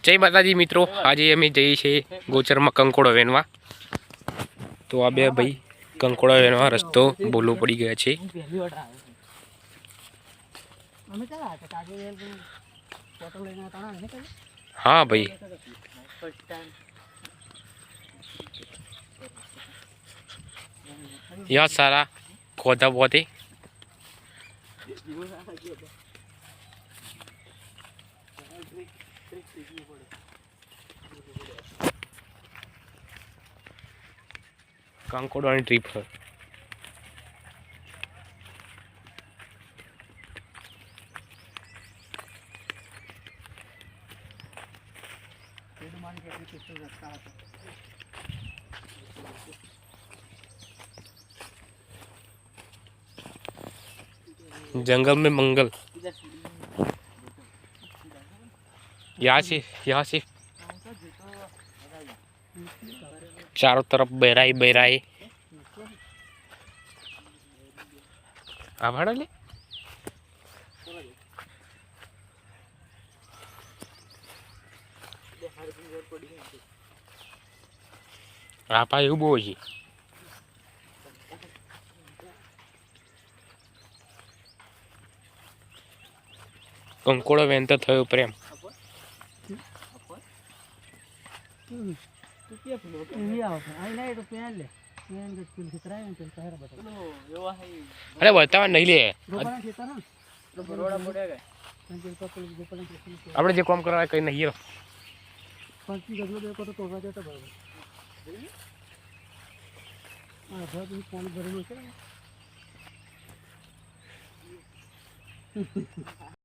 જય માતાજી મિત્રો, આજે અમે જઈએ છીએ ગોચરમાં કંકોડો વેણવા. તો આ બે ભાઈ કંકોડો વેણવા રસ્તો બોલો પડી ગયા છે. હા ભાઈ, યાર સારા ખોદા બોતે કંકોડાની ટ્રીપ છે. जंगल में मंगल. यहाँ से चारों तरफ बहराई बहराई. आभाड़ा ले आपा એવું બહુ છે. કંકોડો વેનતો થયો પ્રેમ. અરે બતાવ નહીં લે, આપણે જે કામ કરવા કઈ નહીં.